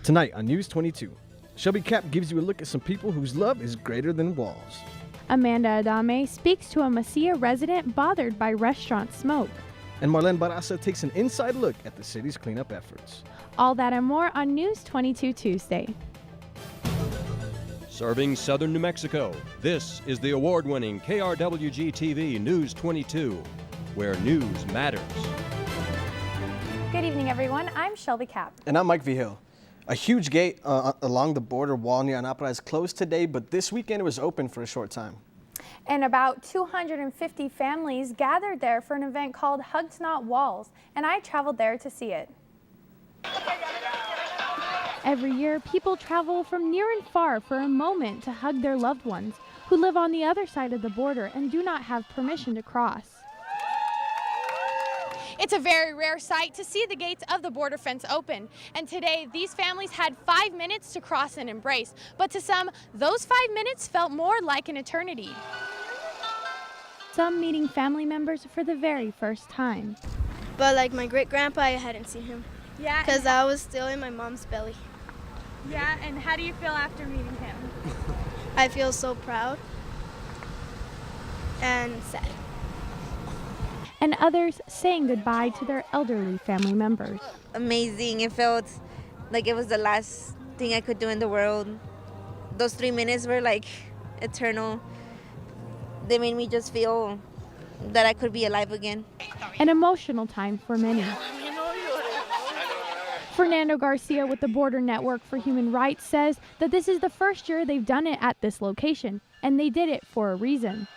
Tonight on News 22, Shelby Cap gives you a look at some people whose love is greater than walls. Amanda Adame speaks to a Mesilla resident bothered by restaurant smoke. And Marlene Barraza takes an inside look at the city's cleanup efforts. All that and more on News 22 Tuesday. Serving southern New Mexico, this is the award-winning KRWG-TV News 22, where news matters. Good evening, everyone. I'm Shelby Cap. And I'm Mike Vigil. A huge gate along the border wall near Anapra is closed today, but this weekend it was open for a short time. And about 250 families gathered there for an event called Hugs Not Walls, and I traveled there to see it. Every year, people travel from near and far for a moment to hug their loved ones who live on the other side of the border and do not have permission to cross. It's a very rare sight to see the gates of the border fence open. And today, these families had 5 minutes to cross and embrace. But to some, those 5 minutes felt more like an eternity. Some meeting family members for the very first time. But like my great-grandpa, I hadn't seen him. Yeah. Because I was still in my mom's belly. Yeah, and how do you feel after meeting him? I feel so proud and sad. And others saying goodbye to their elderly family members. Amazing. It felt like it was the last thing I could do in the world. Those 3 minutes were like eternal. They made me just feel that I could be alive again. An emotional time for many. Fernando Garcia with the Border Network for Human Rights says that this is the first year they've done it at this location, and they did it for a reason.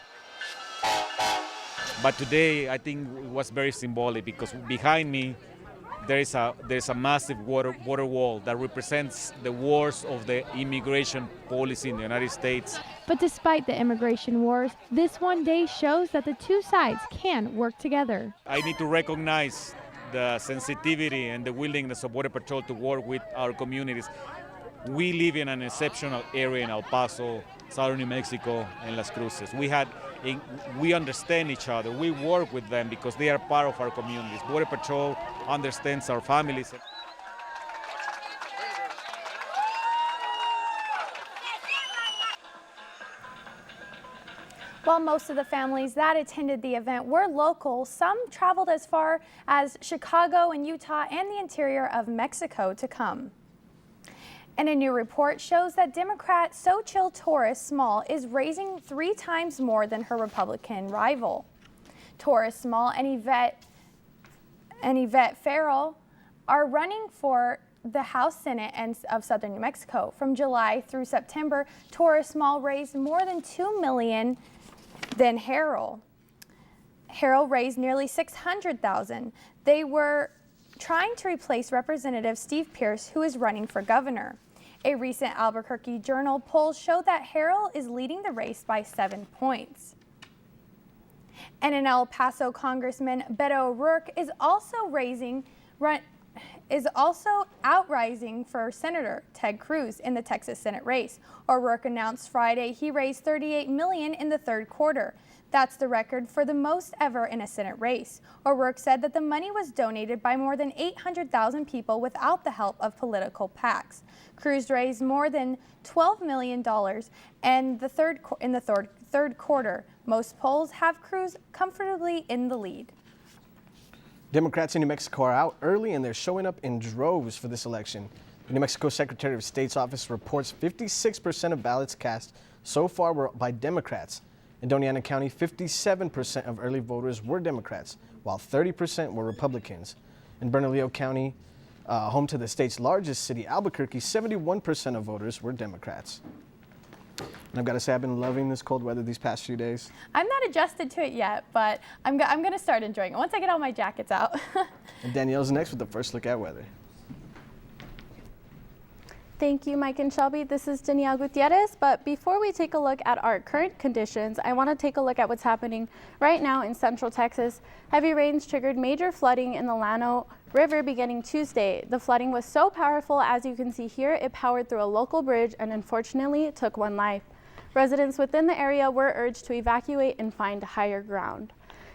But today, I think it was very symbolic because behind me, there's a massive border wall that represents the wars of the immigration policy in the United States. But despite the immigration wars, this one day shows that the two sides can work together. I need to recognize the sensitivity and the willingness of Border Patrol to work with our communities. We live in an exceptional area in El Paso, southern New Mexico, and Las Cruces. We understand each other. We work with them because they are part of our communities. Border Patrol understands our families. While most of the families that attended the event were local, some traveled as far as Chicago and Utah and the interior of Mexico to come. And a new report shows that Democrat Xochitl Torres Small is raising 3 times more than her Republican rival. Torres Small and Yvette Farrell are running for the House Senate of Southern New Mexico. From July through September, Torres Small raised more than $2 million than Harrell. Harrell raised nearly $600,000. They were trying to replace Representative Steve Pierce, who is running for governor. A recent Albuquerque Journal poll showed that Harrell is leading the race by 7 points. And an El Paso Congressman, Beto O'Rourke, is also outrising for Senator Ted Cruz in the Texas Senate race. O'Rourke announced Friday he raised $38 million in the third quarter. That's the record for the most ever in a Senate race. O'Rourke said that the money was donated by more than 800,000 people without the help of political PACs. Cruz raised more than $12 million in the third quarter. Most polls have Cruz comfortably in the lead. Democrats in New Mexico are out early and they're showing up in droves for this election. The New Mexico Secretary of State's office reports 56% of ballots cast so far were by Democrats. In Doña Ana County, 57% of early voters were Democrats, while 30% were Republicans. In Bernalillo County, home to the state's largest city, Albuquerque, 71% of voters were Democrats. And I've got to say, I've been loving this cold weather these past few days. I'm not adjusted to it yet, but I'm going to start enjoying it once I get all my jackets out. And Danielle's next with the first look at weather. Thank you, Mike and Shelby. This is Danielle Gutierrez, but before we take a look at our current conditions, I want to take a look at what's happening right now in Central Texas. Heavy rains triggered major flooding in the Llano River beginning Tuesday. The flooding was so powerful, as you can see here, it powered through a local bridge and unfortunately it took 1 life. Residents within the area were urged to evacuate and find higher ground.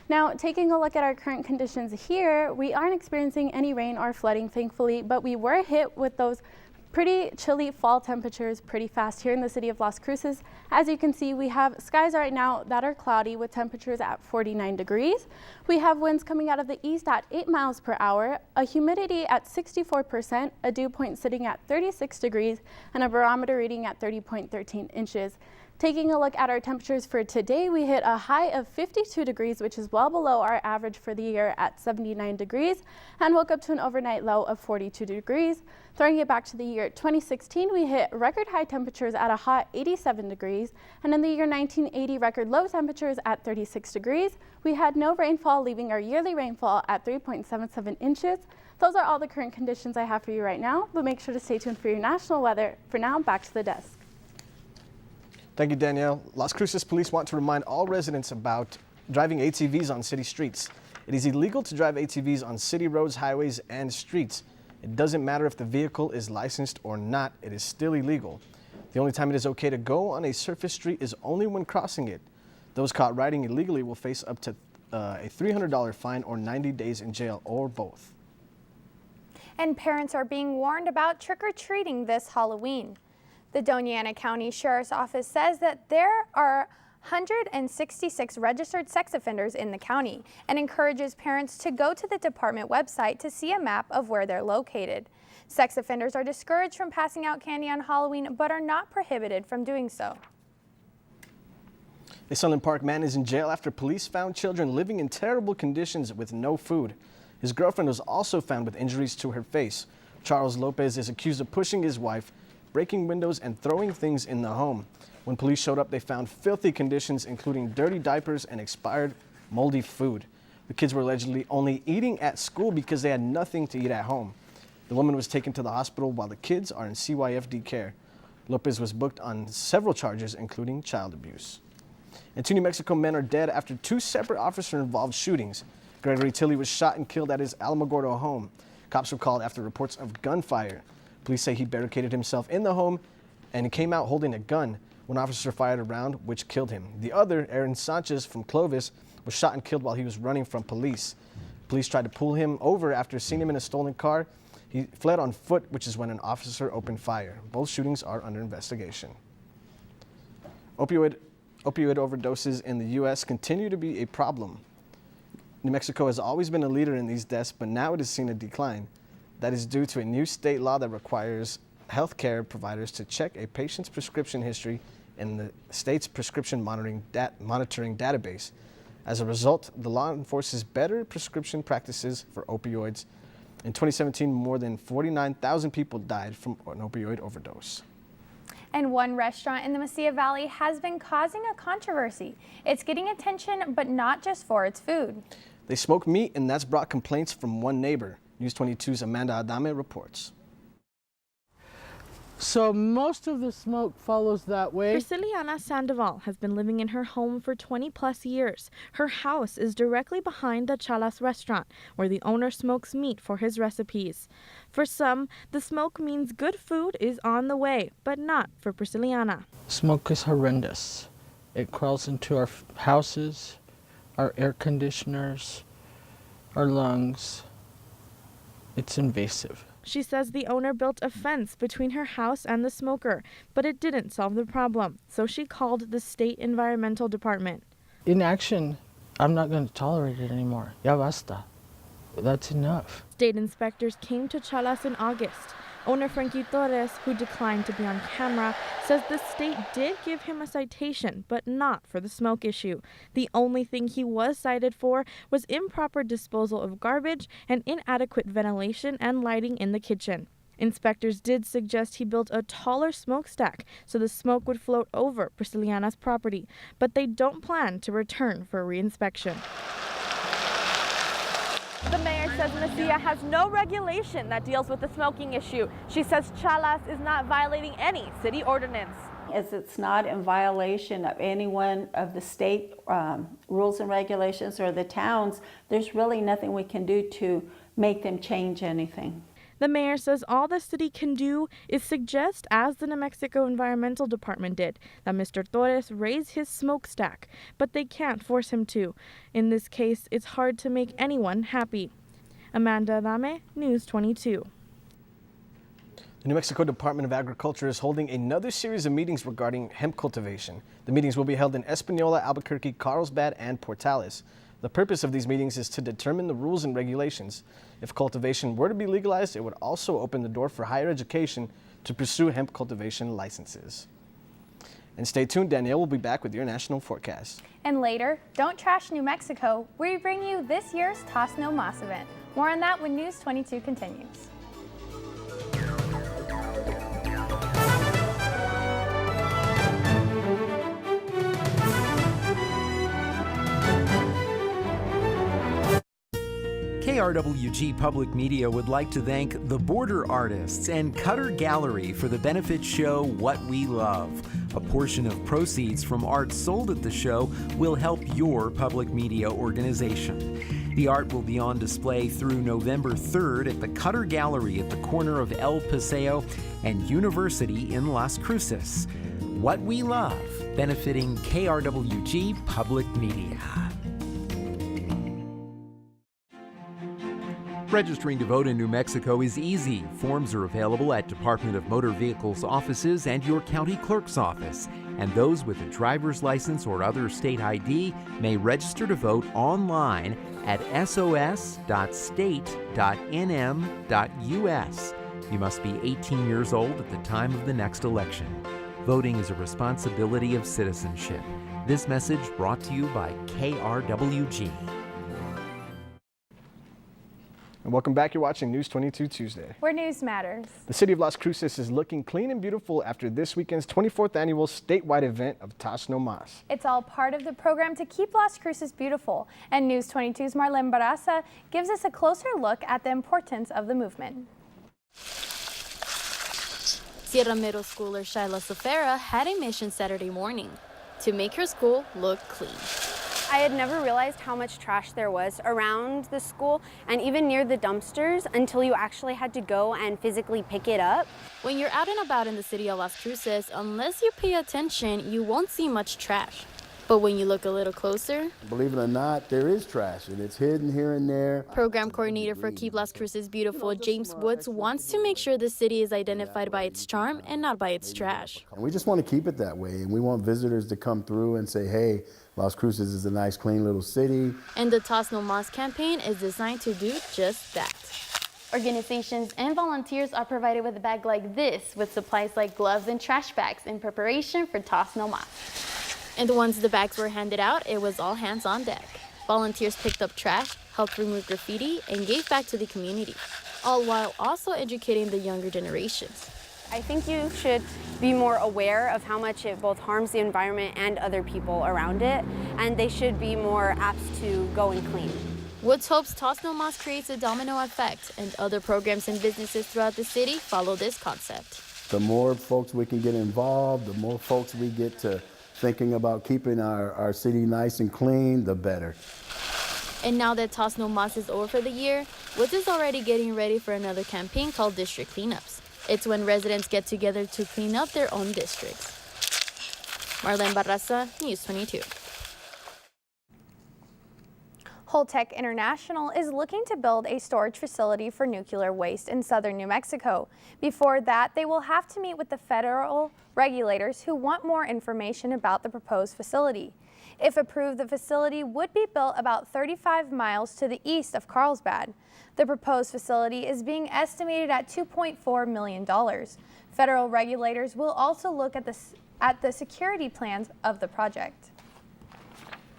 Now, taking a look at our current conditions here, we aren't experiencing any rain or flooding, thankfully, but we were hit with those Pretty chilly fall temperatures pretty fast here in the city of Las Cruces. As you can see, we have skies right now that are cloudy with temperatures at 49 degrees. We have winds coming out of the east at 8 miles per hour, a humidity at 64%, a dew point sitting at 36 degrees, and a barometer reading at 30.13 inches. Taking a look at our temperatures for today, we hit a high of 52 degrees, which is well below our average for the year at 79 degrees, and woke up to an overnight low of 42 degrees. Throwing it back to the year 2016, we hit record high temperatures at a hot 87 degrees, and in the year 1980, record low temperatures at 36 degrees. We had no rainfall, leaving our yearly rainfall at 3.77 inches. Those are all the current conditions I have for you right now, but make sure to stay tuned for your national weather. For now, back to the desk. Thank you, Danielle. Las Cruces police want to remind all residents about driving ATVs on city streets. It is illegal to drive ATVs on city roads, highways, and streets. It doesn't matter if the vehicle is licensed or not, it is still illegal. The only time it is okay to go on a surface street is only when crossing it. Those caught riding illegally will face up to a $300 fine or 90 days in jail, or both. And parents are being warned about trick-or-treating this Halloween. The Doña Ana County Sheriff's Office says that there are 166 registered sex offenders in the county and encourages parents to go to the department website to see a map of where they're located. Sex offenders are discouraged from passing out candy on Halloween, but are not prohibited from doing so. A Sunland Park man is in jail after police found children living in terrible conditions with no food. His girlfriend was also found with injuries to her face. Charles Lopez is accused of pushing his wife, breaking windows, and throwing things in the home. When police showed up, they found filthy conditions, including dirty diapers and expired, moldy food. The kids were allegedly only eating at school because they had nothing to eat at home. The woman was taken to the hospital while the kids are in CYFD care. Lopez was booked on several charges, including child abuse. And 2 New Mexico men are dead after 2 separate officer-involved shootings. Gregory Tilley was shot and killed at his Alamogordo home. Cops were called after reports of gunfire. Police say he barricaded himself in the home and he came out holding a gun. One officer fired a round, which killed him. The other, Aaron Sanchez from Clovis, was shot and killed while he was running from police. Police tried to pull him over after seeing him in a stolen car. He fled on foot, which is when an officer opened fire. Both shootings are under investigation. Opioid overdoses in the U.S. continue to be a problem. New Mexico has always been a leader in these deaths, but now it has seen a decline. That is due to a new state law that requires healthcare providers to check a patient's prescription history in the state's prescription monitoring database. As a result, the law enforces better prescription practices for opioids. In 2017, more than 49,000 people died from an opioid overdose. And one restaurant in the Mesilla Valley has been causing a controversy. It's getting attention, but not just for its food. They smoke meat, and that's brought complaints from one neighbor. News 22's Amanda Adame reports. So most of the smoke follows that way. Prisciliana Sandoval has been living in her home for 20 plus years. Her house is directly behind the Chalas restaurant, where the owner smokes meat for his recipes. For some, the smoke means good food is on the way, but not for Prisciliana. Smoke is horrendous. It crawls into our houses, our air conditioners, our lungs. It's invasive. She says the owner built a fence between her house and the smoker, but it didn't solve the problem, so she called the state environmental department. In action, I'm not going to tolerate it anymore. Ya basta. That's enough. State inspectors came to Chalas in August. Owner Frankie Torres, who declined to be on camera, says the state did give him a citation, but not for the smoke issue. The only thing he was cited for was improper disposal of garbage and inadequate ventilation and lighting in the kitchen. Inspectors did suggest he build a taller smokestack so the smoke would float over Prisciliana's property, but they don't plan to return for reinspection. The mayor says Mesilla has no regulation that deals with the smoking issue. She says Chalas is not violating any city ordinance. As it's not in violation of any one of the state rules and regulations or the towns, there's really nothing we can do to make them change anything. The mayor says all the city can do is suggest, as the New Mexico Environmental Department did, that Mr. Torres raise his smokestack, but they can't force him to. In this case, it's hard to make anyone happy. Amanda Adame, News 22. The New Mexico Department of Agriculture is holding another series of meetings regarding hemp cultivation. The meetings will be held in Espanola, Albuquerque, Carlsbad, and Portales. The purpose of these meetings is to determine the rules and regulations. If cultivation were to be legalized, it would also open the door for higher education to pursue hemp cultivation licenses. And stay tuned, Danielle will be back with your national forecast. And later, Don't Trash New Mexico, we bring you this year's Toss No Mas event. More on that when News 22 continues. KRWG Public Media would like to thank the Border Artists and Cutter Gallery for the benefit show What We Love. A portion of proceeds from art sold at the show will help your public media organization. The art will be on display through November 3rd at the Cutter Gallery at the corner of El Paseo and University in Las Cruces. What We Love, benefiting KRWG Public Media. Registering to vote in New Mexico is easy. Forms are available at Department of Motor Vehicles offices and your county clerk's office. And those with a driver's license or other state ID may register to vote online at sos.state.nm.us. You must be 18 years old at the time of the next election. Voting is a responsibility of citizenship. This message brought to you by KRWG. And welcome back. You're watching News 22 Tuesday, where news matters. The city of Las Cruces is looking clean and beautiful after this weekend's 24th annual statewide event of Toss No Mas. It's all part of the program to keep Las Cruces beautiful. And News 22's Marlene Barraza gives us a closer look at the importance of the movement. Sierra Middle Schooler Shyla Sofera had a mission Saturday morning to make her school look clean. I had never realized how much trash there was around the school and even near the dumpsters until you actually had to go and physically pick it up. When you're out and about in the city of Las Cruces, unless you pay attention, you won't see much trash. But when you look a little closer, believe it or not, there is trash and it's hidden here and there. Program coordinator for Keep Las Cruces Beautiful, James Woods, wants to make sure the city is identified by its charm and not by its trash. And we just want to keep it that way, and we want visitors to come through and say, hey, Las Cruces is a nice, clean little city. And the Toss No Mas campaign is designed to do just that. Organizations and volunteers are provided with a bag like this with supplies like gloves and trash bags in preparation for Toss No Mas. And once the bags were handed out, it was all hands on deck. Volunteers picked up trash, helped remove graffiti, and gave back to the community, all while also educating the younger generations. I think you should be more aware of how much it both harms the environment and other people around it, and they should be more apt to go and clean. Woods hopes Toss No Mas creates a domino effect, and other programs and businesses throughout the city follow this concept. The more folks we can get involved, the more folks we get to thinking about keeping our city nice and clean, the better. And now that Toss No Mas is over for the year, Woods is already getting ready for another campaign called District Cleanups. It's when residents get together to clean up their own districts. Marlene Barraza, News 22. Holtec International is looking to build a storage facility for nuclear waste in southern New Mexico. Before that, they will have to meet with the federal regulators who want more information about the proposed facility. If approved, the facility would be built about 35 miles to the east of Carlsbad. The proposed facility is being estimated at $2.4 million. Federal regulators will also look at the security plans of the project.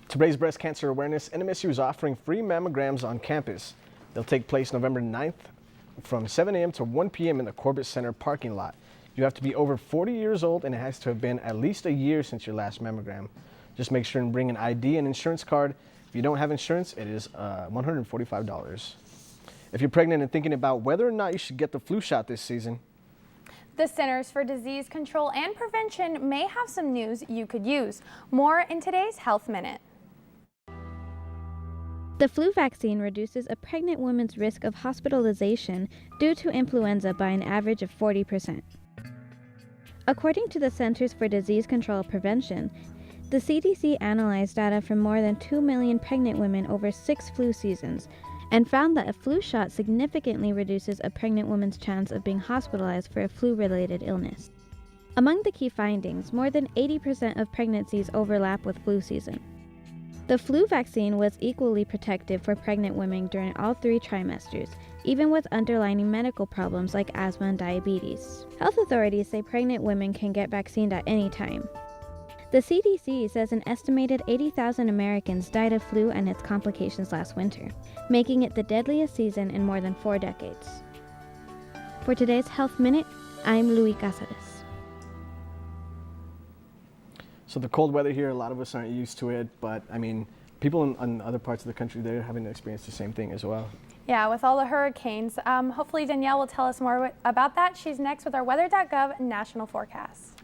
To raise breast cancer awareness, NMSU is offering free mammograms on campus. They'll take place November 9th from 7 a.m. to 1 p.m. in the Corbett Center parking lot. You have to be over 40 years old and it has to have been at least a year since your last mammogram. Just make sure and bring an ID and insurance card. If you don't have insurance, it is $145. If you're pregnant and thinking about whether or not you should get the flu shot this season, the Centers for Disease Control and Prevention may have some news you could use. More in today's Health Minute. The flu vaccine reduces a pregnant woman's risk of hospitalization due to influenza by an average of 40%. According to the Centers for Disease Control and Prevention, the CDC analyzed data from more than 2 million pregnant women over 6 flu seasons and found that a flu shot significantly reduces a pregnant woman's chance of being hospitalized for a flu-related illness. Among the key findings, more than 80% of pregnancies overlap with flu season. The flu vaccine was equally protective for pregnant women during all 3 trimesters, even with underlying medical problems like asthma and diabetes. Health authorities say pregnant women can get vaccinated at any time. The CDC says an estimated 80,000 Americans died of flu and its complications last winter, making it the deadliest season in more than 4 decades. For today's Health Minute, I'm Louis Casares. So the cold weather here, a lot of us aren't used to it, but I mean, people in other parts of the country, they're having to experience the same thing as well. Yeah, with all the hurricanes. Hopefully Danielle will tell us more about that. She's next with our weather.gov national forecast.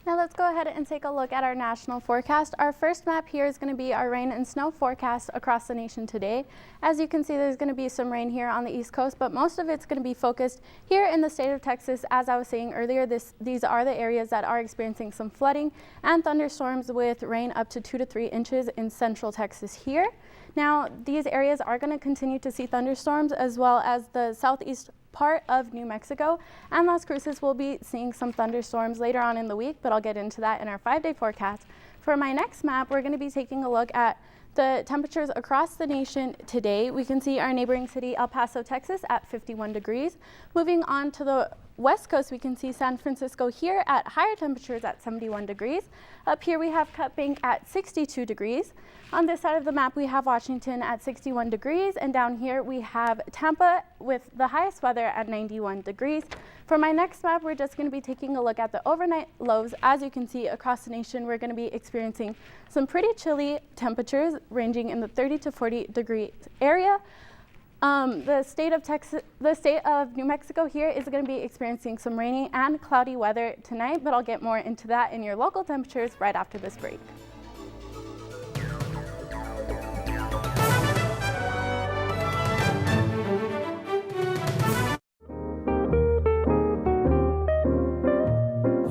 Now let's go ahead and take a look at our national forecast. Our first map here is going to be our rain and snow forecast across the nation today. As you can see, there's going to be some rain here on the East Coast, but most of it's going to be focused here in the state of Texas. As I was saying earlier, these are the areas that are experiencing some flooding and thunderstorms with rain up to 2 to 3 inches in central Texas here. Now, these areas are going to continue to see thunderstorms as well as the southeast part of New Mexico, and Las Cruces will be seeing some thunderstorms later on in the week, but I'll get into that in our 5-day forecast. For my next map, we're going to be taking a look at the temperatures across the nation today. We can see our neighboring city, El Paso, Texas at 51 degrees. Moving on to the west coast, we can see San Francisco here at higher temperatures at 71 degrees. Up here we have Cut Bank at 62 degrees. On this side of the map we have Washington at 61 degrees, and down here we have Tampa with the highest weather at 91 degrees. For my next map, we're just going to be taking a look at the overnight lows. As you can see across the nation, we're going to be experiencing some pretty chilly temperatures ranging in the 30 to 40 degree area. The state of New Mexico here is going to be experiencing some rainy and cloudy weather tonight, but I'll get more into that in your local temperatures right after this break.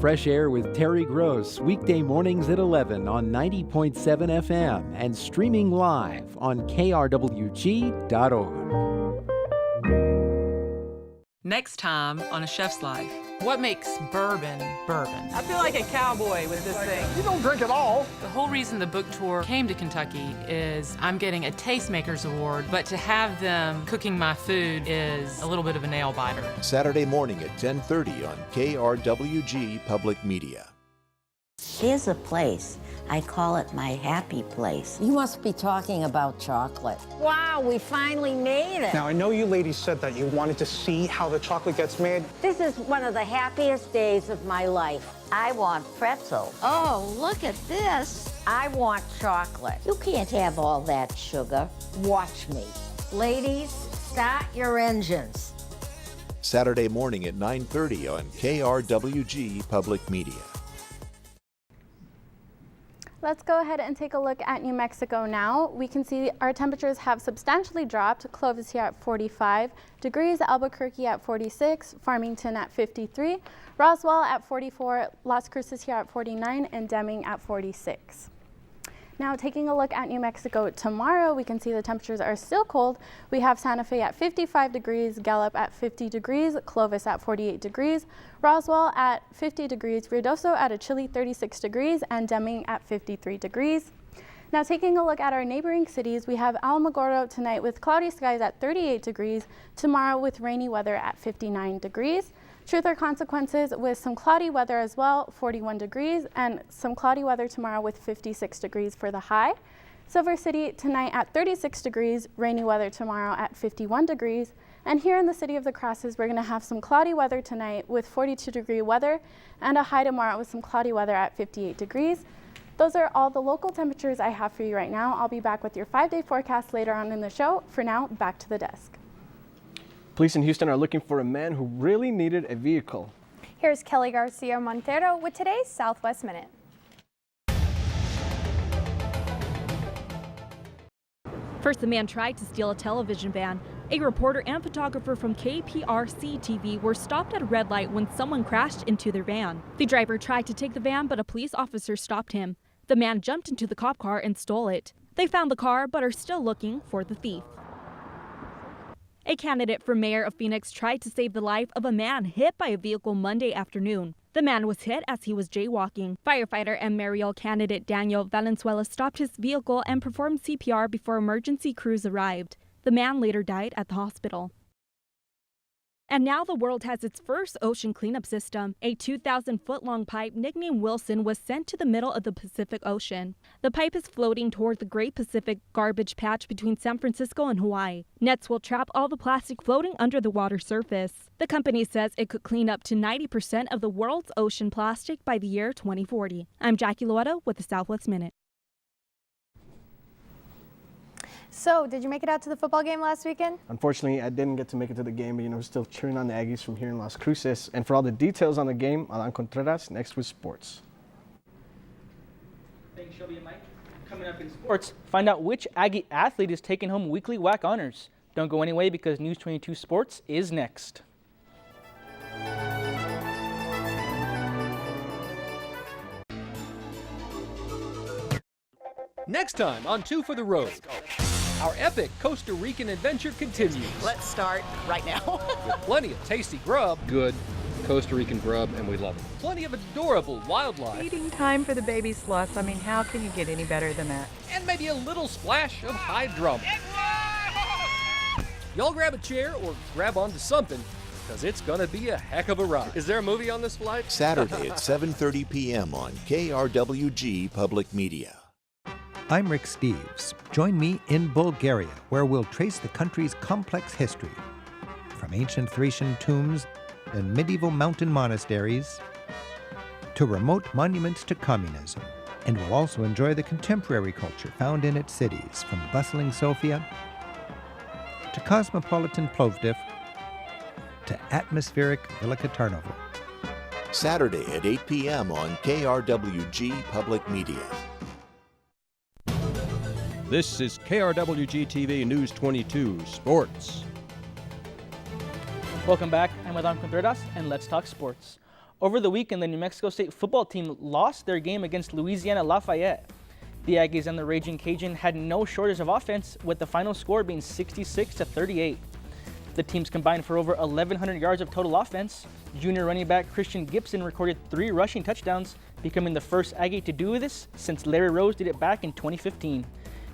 Fresh Air with Terry Gross, weekday mornings at 11 on 90.7 FM and streaming live on KRWG.org. Next time on A Chef's Life, what makes bourbon bourbon? I feel like a cowboy with this thing. You don't drink at all. The whole reason the book tour came to Kentucky is I'm getting a Tastemakers Award, but to have them cooking my food is a little bit of a nail biter. Saturday morning at 10:30 on KRWG-Public Media. Here's a place. I call it my happy place. You must be talking about chocolate. Wow, we finally made it. Now, I know you ladies said that you wanted to see how the chocolate gets made. This is one of the happiest days of my life. I want pretzel. Oh, look at this. I want chocolate. You can't have all that sugar. Watch me. Ladies, start your engines. Saturday morning at 9:30 on KRWG-Public Media. Let's go ahead and take a look at New Mexico now. We can see our temperatures have substantially dropped. Clovis here at 45 degrees, Albuquerque at 46, Farmington at 53, Roswell at 44, Las Cruces here at 49, and Deming at 46. Now taking a look at New Mexico tomorrow, we can see the temperatures are still cold. We have Santa Fe at 55 degrees, Gallup at 50 degrees, Clovis at 48 degrees, Roswell at 50 degrees, Ruidoso at a chilly 36 degrees, and Deming at 53 degrees. Now taking a look at our neighboring cities, we have Alamogordo tonight with cloudy skies at 38 degrees, tomorrow with rainy weather at 59 degrees. Truth or Consequences with some cloudy weather as well, 41 degrees, and some cloudy weather tomorrow with 56 degrees for the high. Silver City tonight at 36 degrees, rainy weather tomorrow at 51 degrees. And here in the city of the Cruces, we're going to have some cloudy weather tonight with 42-degree weather and a high tomorrow with some cloudy weather at 58 degrees. Those are all the local temperatures I have for you right now. I'll be back with your 5-day forecast later on in the show. For now, back to the desk. Police in Houston are looking for a man who really needed a vehicle. Here's Kelly Garcia Montero with today's Southwest Minute. First, the man tried to steal a television van. A reporter and photographer from KRWG-TV were stopped at a red light when someone crashed into their van. The driver tried to take the van, but a police officer stopped him. The man jumped into the cop car and stole it. They found the car but are still looking for the thief. A candidate for mayor of Phoenix tried to save the life of a man hit by a vehicle Monday afternoon. The man was hit as he was jaywalking. Firefighter and mayoral candidate Daniel Valenzuela stopped his vehicle and performed CPR before emergency crews arrived. The man later died at the hospital. And now the world has its first ocean cleanup system. A 2,000-foot-long pipe nicknamed Wilson was sent to the middle of the Pacific Ocean. The pipe is floating toward the Great Pacific Garbage Patch between San Francisco and Hawaii. Nets will trap all the plastic floating under the water surface. The company says it could clean up to 90% of the world's ocean plastic by the year 2040. I'm Jackie Loetta with the Southwest Minute. So, did you make it out to the football game last weekend? Unfortunately, I didn't get to make it to the game, but we're still cheering on the Aggies from here in Las Cruces. And for all the details on the game, Alan Contreras next with sports. Thanks, Shelby and Mike. Coming up in sports, find out which Aggie athlete is taking home weekly WAC honors. Don't go anyway because News 22 Sports is next. Next time on Two for the Road, our epic Costa Rican adventure continues. Let's start right now. With plenty of tasty grub, Good Costa Rican grub, and we love it. plenty of adorable wildlife, Feeding time for the baby sloths. I mean, how can you get any better than that? and maybe a little splash of high drama. Y'all grab a chair or grab onto something, because it's gonna be a heck of a ride. Is there a movie on this flight? Saturday at 7:30 p.m. on KRWG-Public Media. I'm Rick Steves. Join me in Bulgaria, where we'll trace the country's complex history. From ancient Thracian tombs and medieval mountain monasteries to remote monuments to communism. And we'll also enjoy the contemporary culture found in its cities, from bustling Sofia to cosmopolitan Plovdiv to atmospheric Velika Tarnovo. Saturday at 8 p.m. on KRWG-Public Media. This is KRWG-TV News 22 Sports. Welcome back. I'm Alan Contreras, and let's talk sports. Over the weekend, the New Mexico State football team lost their game against Louisiana Lafayette. The Aggies and the Raging Cajun had no shortage of offense, with the final score being 66-38. The teams combined for over 1,100 yards of total offense. Junior running back Christian Gibson recorded 3 rushing touchdowns, becoming the first Aggie to do this since Larry Rose did it back in 2015.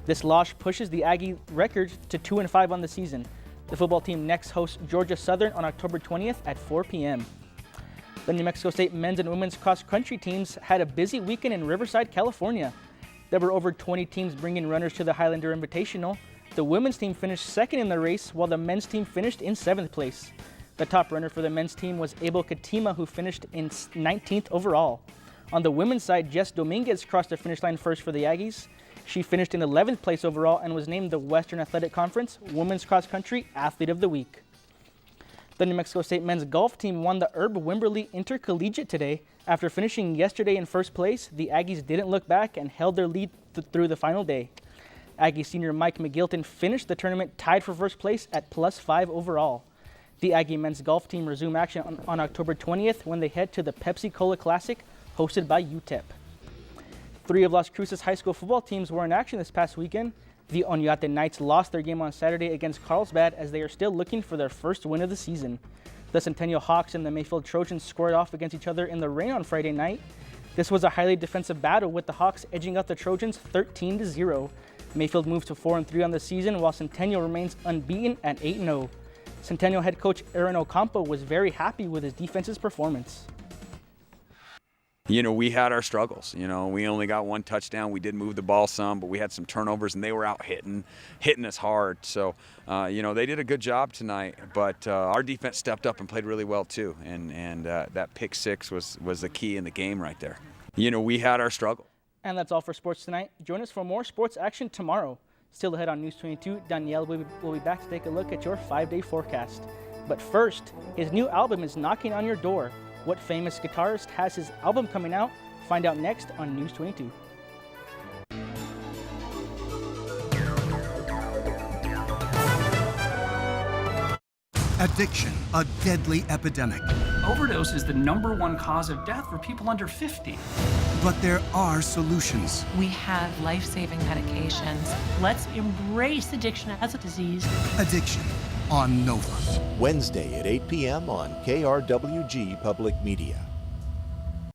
This loss pushes the Aggie record to 2-5 on the season. The football team next hosts Georgia Southern on October 20th at 4 p.m. The New Mexico State men's and women's cross-country teams had a busy weekend in Riverside, California. There were over 20 teams bringing runners to the Highlander Invitational. The women's team finished second in the race, while the men's team finished in 7th place. The top runner for the men's team was Abel Katima, who finished in 19th overall. On the women's side, Jess Dominguez crossed the finish line first for the Aggies. She finished in 11th place overall and was named the Western Athletic Conference Women's Cross Country Athlete of the Week. The New Mexico State men's golf team won the Herb Wimberly Intercollegiate today. After finishing yesterday in first place, the Aggies didn't look back and held their lead through the final day. Aggie senior Mike McGilton finished the tournament tied for first place at +5 overall. The Aggie men's golf team resume action on October 20th when they head to the Pepsi-Cola Classic hosted by UTEP. 3 of Las Cruces high school football teams were in action this past weekend. The Oñate Knights lost their game on Saturday against Carlsbad as they are still looking for their first win of the season. The Centennial Hawks and the Mayfield Trojans squared off against each other in the rain on Friday night. This was a highly defensive battle, with the Hawks edging out the Trojans 13-0. Mayfield moved to 4-3 on the season, while Centennial remains unbeaten at 8-0. Centennial head coach Aaron Ocampo was very happy with his defense's performance. You know, we had our struggles. You know, we only got 1 touchdown. We did move the ball some, but we had some turnovers, and they were out hitting us hard. So, you know, they did a good job tonight, but our defense stepped up and played really well too. And that pick 6 was the key in the game right there. You know, we had our struggle. And that's all for sports tonight. Join us for more sports action tomorrow. Still ahead on News 22, Danielle will be back to take a look at your 5-day forecast. But first, his new album is knocking on your door. What famous guitarist has his album coming out? Find out next on News 22. Addiction, a deadly epidemic. Overdose is the #1 cause of death for people under 50. But there are solutions. We have life-saving medications. Let's embrace addiction as a disease. Addiction on Nova. Wednesday at 8 p.m. on KRWG-Public Media.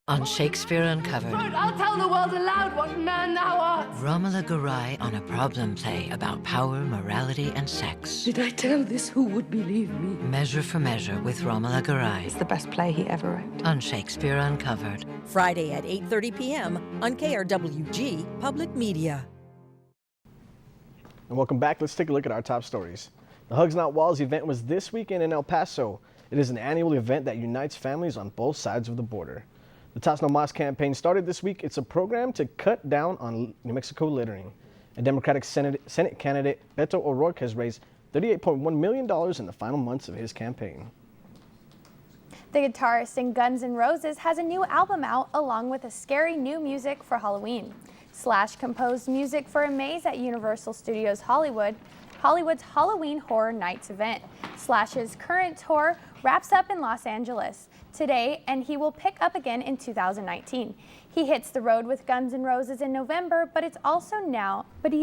On Shakespeare Uncovered, I'll tell the world aloud what man thou art. Romola Garai on a problem play about power, morality, and sex. Did I tell this, who would believe me? Measure for Measure with Romola Garai. It's the best play he ever wrote. On Shakespeare Uncovered. Friday at 8:30 p.m. on KRWG Public Media. And welcome back. Let's take a look at our top stories. The Hugs Not Walls event was this weekend in El Paso. It is an annual event that unites families on both sides of the border. The Toss No Mas campaign started this week. It's a program to cut down on New Mexico littering. And Democratic Senate candidate Beto O'Rourke has raised $38.1 million in the final months of his campaign. The guitarist in Guns N' Roses has a new album out along with a scary new music for Halloween. Slash composed music for a maze at Universal Studios Hollywood's Halloween Horror Nights event. Slash's current tour wraps up in Los Angeles today, and he will pick up again in 2019. He hits the road with Guns N' Roses in November, but he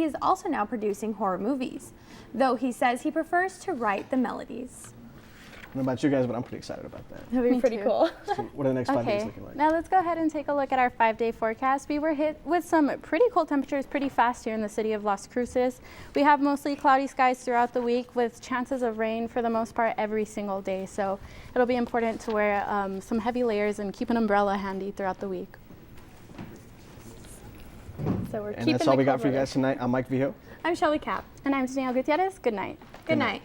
is also now producing horror movies, though he says he prefers to write the melodies. I don't know about you guys, but I'm pretty excited about that. That'd be pretty cool. So what are the next 5 days looking like? Now let's go ahead and take a look at our 5-day forecast. We were hit with some pretty cold temperatures pretty fast here in the city of Las Cruces. We have mostly cloudy skies throughout the week with chances of rain for the most part every single day. So it'll be important to wear some heavy layers and keep an umbrella handy throughout the week. So we're And that's all we got for you guys tonight. I'm Mike Vigil. I'm Shelly Cap. And I'm Danielle Gutierrez. Good night. Good night.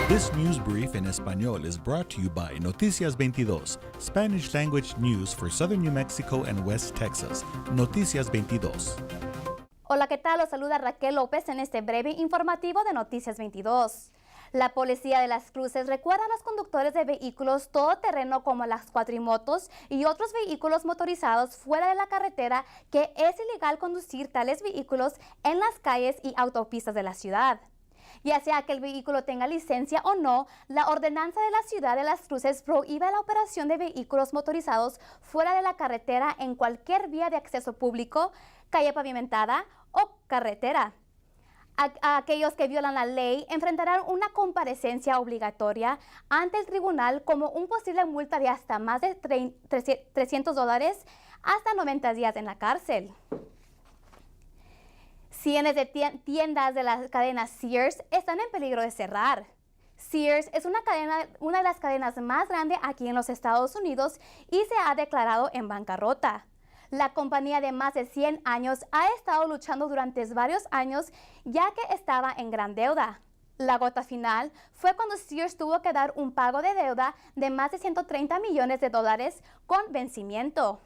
This news brief in Español is brought to you by Noticias 22, Spanish language news for southern New Mexico and West Texas. Noticias 22. Hola, ¿qué tal? Los saluda Raquel López en este breve informativo de Noticias 22. La policía de Las Cruces recuerda a los conductores de vehículos todoterreno como las cuatrimotos y otros vehículos motorizados fuera de la carretera que es ilegal conducir tales vehículos en las calles y autopistas de la ciudad. Ya sea que el vehículo tenga licencia o no, la ordenanza de la ciudad de Las Cruces prohíbe la operación de vehículos motorizados fuera de la carretera en cualquier vía de acceso público, calle pavimentada o carretera. Aquellos que violan la ley enfrentarán una comparecencia obligatoria ante el tribunal como un posible multa de hasta más de $300 hasta 90 días en la cárcel. Cientos de tiendas de la cadena Sears están en peligro de cerrar. Sears es una de las cadenas más grandes aquí en los Estados Unidos y se ha declarado en bancarrota. La compañía de más de 100 años ha estado luchando durante varios años ya que estaba en gran deuda. La gota final fue cuando Sears tuvo que dar un pago de deuda de más de $130 millones con vencimiento.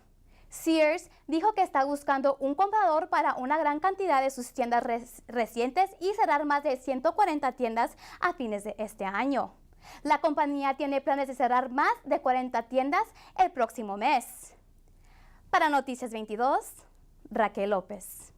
Sears dijo que está buscando un comprador para una gran cantidad de sus tiendas recientes y cerrar más de 140 tiendas a fines de este año. La compañía tiene planes de cerrar más de 40 tiendas el próximo mes. Para Noticias 22, Raquel López.